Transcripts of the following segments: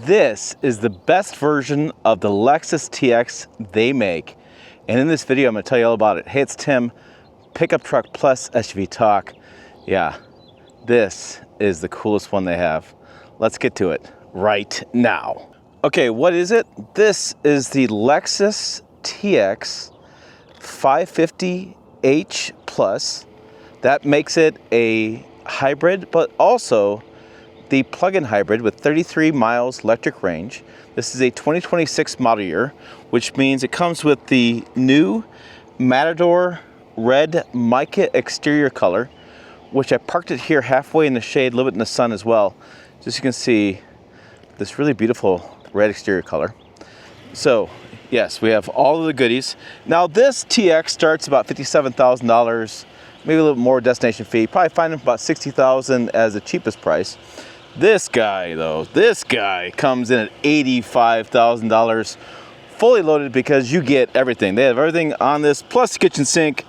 This is the best version of the Lexus TX they make. And in this video, I'm gonna tell you all about it. Hey, it's Tim, Pickup Truck Plus SUV Talk. Yeah, this is the coolest one they have. Let's get to it right now. Okay, what is it? This is the Lexus TX 550h Plus. That makes it a hybrid, but also the plug-in hybrid with 33 miles electric range. This is a 2026 model year, which means it comes with the new Matador red mica exterior color, which I parked it here halfway in the shade, a little bit in the sun as well. Just so you can see this really beautiful red exterior color. So yes, we have all of the goodies. Now this TX starts about $57,000, maybe a little bit more destination fee. Probably find them about $60,000 as the cheapest price. This guy though, this guy comes in at $85,000 fully loaded because you get everything. They have everything on this plus the kitchen sink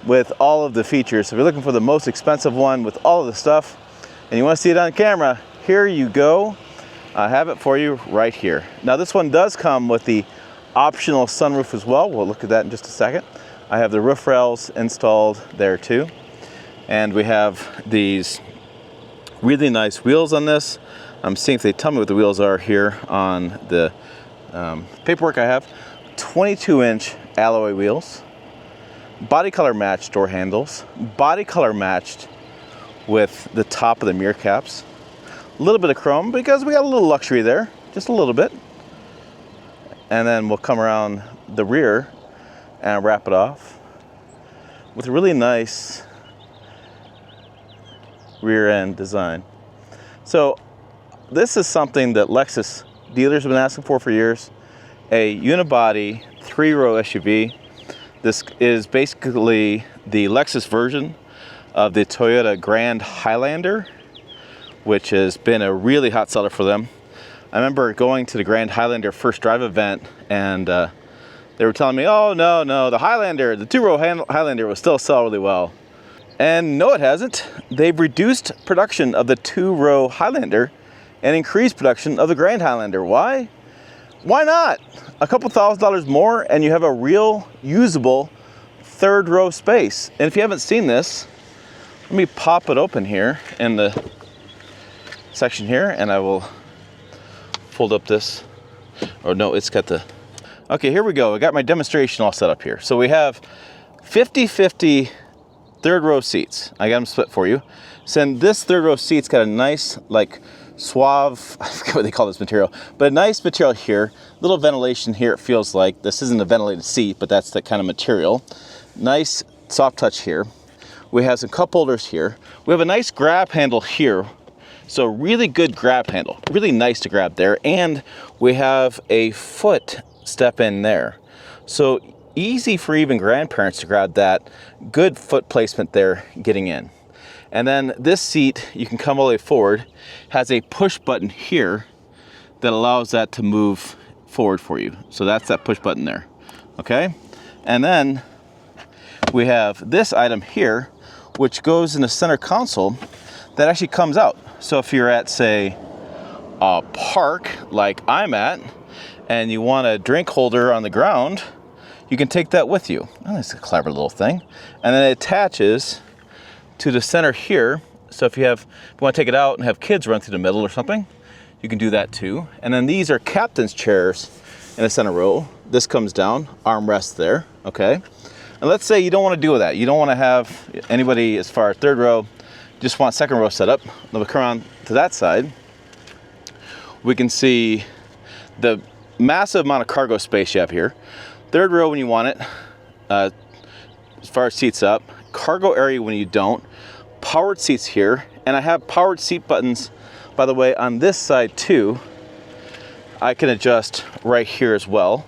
with all of the features. So if you're looking for the most expensive one with all of the stuff and you want to see it on camera, here you go. I have it for you right here. Now this one does come with the optional sunroof as well. We'll look at that in just a second. I have the roof rails installed there too. And we have these really nice wheels on this. I'm seeing if they tell me what the wheels are here on the paperwork I have. 22-inch alloy wheels, body color matched door handles, body color matched with the top of the mirror caps. A little bit of chrome because we got a little luxury there, just a little bit. And then we'll come around the rear and wrap it off with a really nice rear end design. So this is something that Lexus dealers have been asking for years. A unibody 3-row SUV. This is basically the Lexus version of the Toyota Grand Highlander, which has been a really hot seller for them. I remember going to the Grand Highlander first drive event and they were telling me, oh no, the Highlander, the 2-row Highlander will still sell really well. And no, it hasn't. They've reduced production of the 2-row Highlander and increased production of the Grand Highlander. Why? Why not? A couple $1,000s more and you have a real usable 3rd row space. And if you haven't seen this, let me pop it open here in the section here and I will fold up this. Oh no, it's got the, okay, here we go. I got my demonstration all set up here. So we have 50-50 3rd row seats. I got them split for you. So this 3rd row seat's got a nice, like, suave, I forget what they call this material, but a nice material here. Little ventilation here, it feels like. This isn't a ventilated seat, but that's the kind of material. Nice soft touch here. We have some cup holders here. We have a nice grab handle here. So really good grab handle, really nice to grab there. And we have a foot step in there. So easy for even grandparents to grab that. Good foot placement there getting in. And then this seat, you can come all the way forward, has a push button here that allows that to move forward for you. So that's that push button there, okay? And then we have this item here, which goes in the center console that actually comes out. So if you're at, say, a park like I'm at, and you want a drink holder on the ground, you can take that with you. Oh, that's a clever little thing. And then it attaches to the center here. So if you want to take it out and have kids run through the middle or something, you can do that too. And then these are captain's chairs in the center row. This comes down, armrest there, okay? And let's say you don't want to do that. You don't want to have anybody as far as 3rd row, just want 2nd row set up. Then we come around to that side. We can see the massive amount of cargo space you have here. 3rd row when you want it, as far as seats up. Cargo area when you don't. Powered seats here. And I have powered seat buttons, by the way, on this side too. I can adjust right here as well.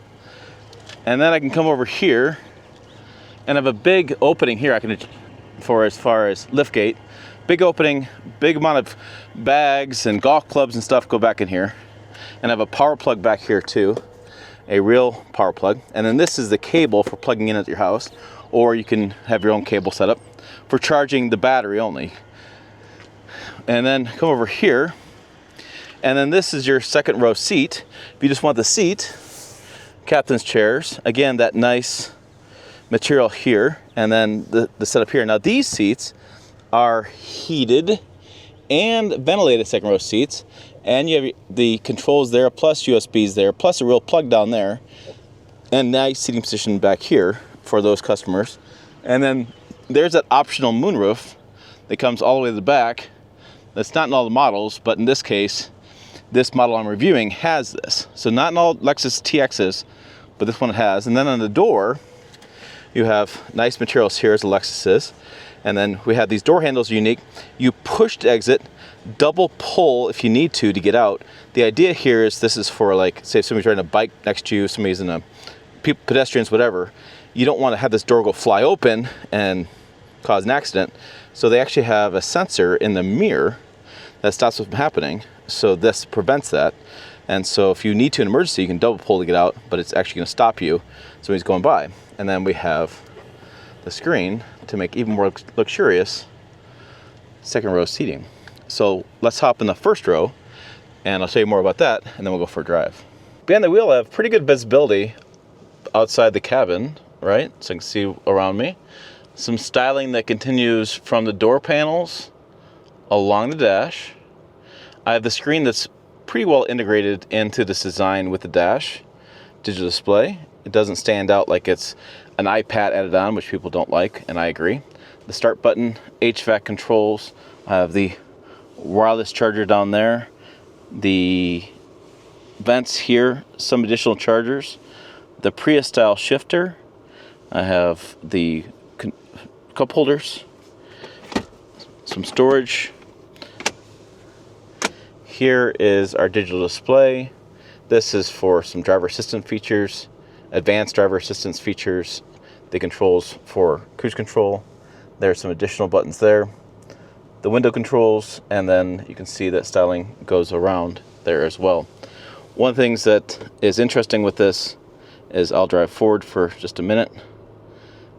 And then I can come over here and have a big opening here I can for as far as lift gate. Big opening, big amount of bags and golf clubs and stuff go back in here. And I have a power plug back here too. A real power plug. And then this is the cable for plugging in at your house, or you can have your own cable set up for charging the battery only. And then come over here And then this is your second row seat. If you just want the seat, captain's chairs, again, that nice material here, and then the setup here. Now these seats are heated and ventilated second row seats, and you have the controls there, plus USBs there, plus a real plug down there, and nice seating position back here for those customers. And then there's that optional moonroof that comes all the way to the back. That's not in all the models, but in this case, this model I'm reviewing has this. So not in all Lexus TXs, but this one has. And then on the door, you have nice materials here, as the Lexus is. And then we have these door handles unique. You push to exit, double pull if you need to get out. The idea here is this is for, like, say if somebody's riding a bike next to you, somebody's in a, pedestrians, whatever. You don't want to have this door go fly open and cause an accident. So they actually have a sensor in the mirror that stops it from happening. So this prevents that. And so if you need to in an emergency, you can double pull to get out, but it's actually going to stop you. So he's going by. And then we have the screen to make even more luxurious second row seating. So let's hop in the first row and I'll show you more about that, and then we'll go for a drive. Behind the wheel, I have pretty good visibility outside the cabin, right? So I can see around me. Some styling that continues from the door panels along the dash. I have the screen that's pretty well integrated into this design with the dash. Digital display. It doesn't stand out like it's an iPad added on, which people don't like, and I agree. The start button, HVAC controls. I have the wireless charger down there. The vents here, some additional chargers. The Prius style shifter. I have the cup holders. Some storage. Here is our digital display. This is for some driver assistance features, advanced driver assistance features, the controls for cruise control. There's some additional buttons there. The window controls, and then you can see that styling goes around there as well. One of the things that is interesting with this is I'll drive forward for just a minute,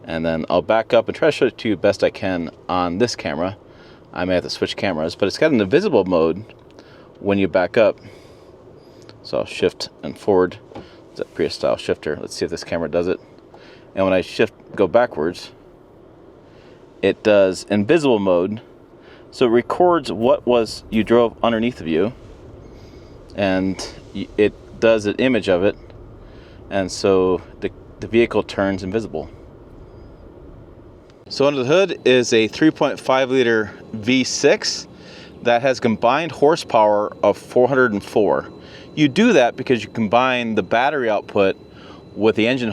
and then I'll back up and try to show it to you best I can on this camera. I may have to switch cameras, but it's got an invisible mode when you back up. So I'll shift and forward. It's a Prius style shifter. Let's see if this camera does it. And when I go backwards, it does invisible mode. So it records what was you drove underneath of you, and it does an image of it, and so the vehicle turns invisible. So under the hood is a 3.5 liter V6 that has combined horsepower of 404. You do that because you combine the battery output with the engine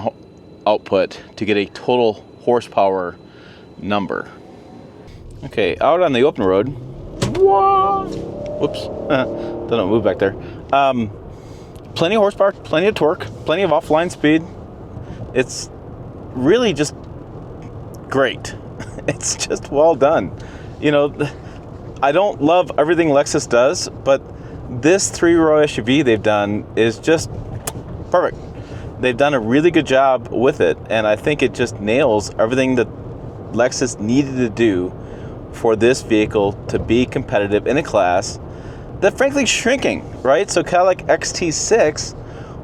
output to get a total horsepower number. Okay, out on the open road. Whoa! Whoops. Don't move back there. Plenty of horsepower, plenty of torque, plenty of offline speed. It's really just great. It's just well done. You know, I don't love everything Lexus does, but this 3-row SUV they've done is just perfect. They've done a really good job with it, and I think it just nails everything that Lexus needed to do for this vehicle to be competitive in a class that frankly is shrinking, right? So Cadillac XT6,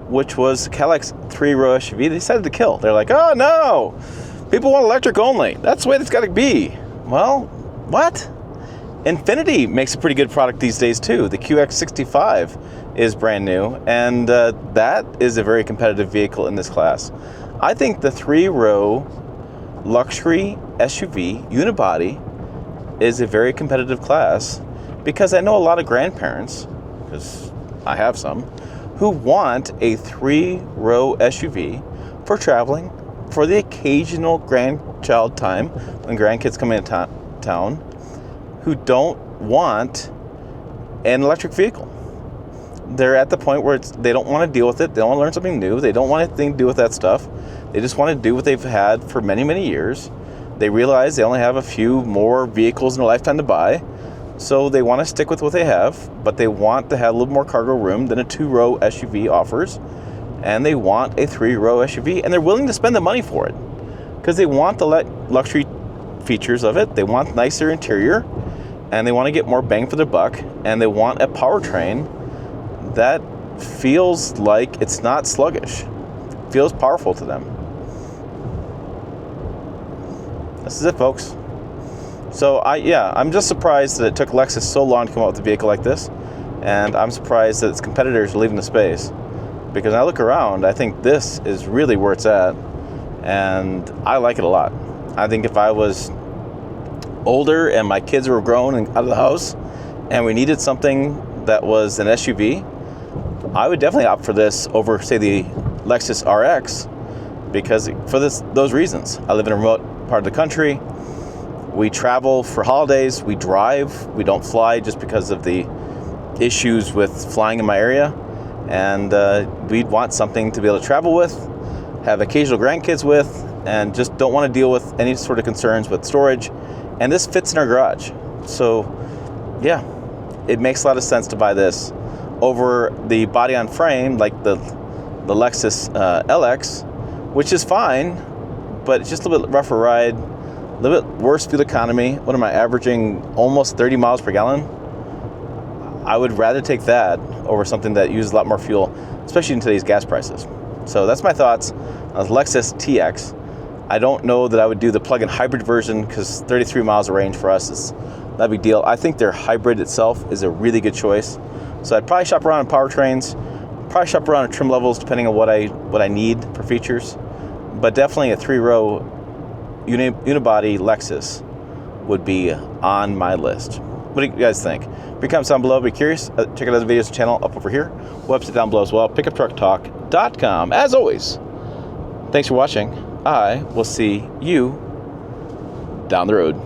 which was Cadillac's 3-row SUV, they decided to kill. They're like, oh no, people want electric only. That's the way it's gotta be. Well, what? Infiniti makes a pretty good product these days too. The QX65 is brand new, and that is a very competitive vehicle in this class. I think the 3-row luxury SUV unibody is a very competitive class, because I know a lot of grandparents, because I have some, who want a 3-row SUV for traveling, for the occasional grandchild time when grandkids come into town, who don't want an electric vehicle. They're at the point where they don't want to deal with it. They don't want to learn something new. They don't want anything to do with that stuff. They just want to do what they've had for many, many years. They realize they only have a few more vehicles in their lifetime to buy, so they want to stick with what they have, but they want to have a little more cargo room than a 2-row SUV offers, and they want a 3-row SUV, and they're willing to spend the money for it because they want the luxury features of it. They want nicer interior, and they want to get more bang for their buck, and they want a powertrain that feels like it's not sluggish. It feels powerful to them. This is it, folks. So I'm just surprised that it took Lexus so long to come out with a vehicle like this, and I'm surprised that its competitors are leaving the space, because when I look around, I think this is really where it's at, and I like it a lot. I think if I was older and my kids were grown and out of the house, and we needed something that was an SUV, I would definitely opt for this over, say, the Lexus RX, because for those reasons. I live in a remote part of the country. We travel for holidays. We drive. We don't fly just because of the issues with flying in my area. And we'd want something to be able to travel with, have occasional grandkids with, and just don't want to deal with any sort of concerns with storage. And this fits in our garage. So yeah, it makes a lot of sense to buy this over the body on frame, like the Lexus LX, which is fine, but it's just a little bit rougher ride, a little bit worse fuel economy. What am I averaging? Almost 30 miles per gallon. I would rather take that over something that uses a lot more fuel, especially in today's gas prices. So that's my thoughts on the Lexus TX. I don't know that I would do the plug-in hybrid version, because 33 miles of range for us is not a big deal. I think their hybrid itself is a really good choice. So I'd probably shop around on powertrains, probably shop around on trim levels depending on what I need for features. But definitely a 3-row unibody Lexus would be on my list. What do you guys think? If you comment down below, be curious. Check out other videos on the channel up over here. Website down below as well, pickuptrucktalk.com. As always, thanks for watching. I will see you down the road.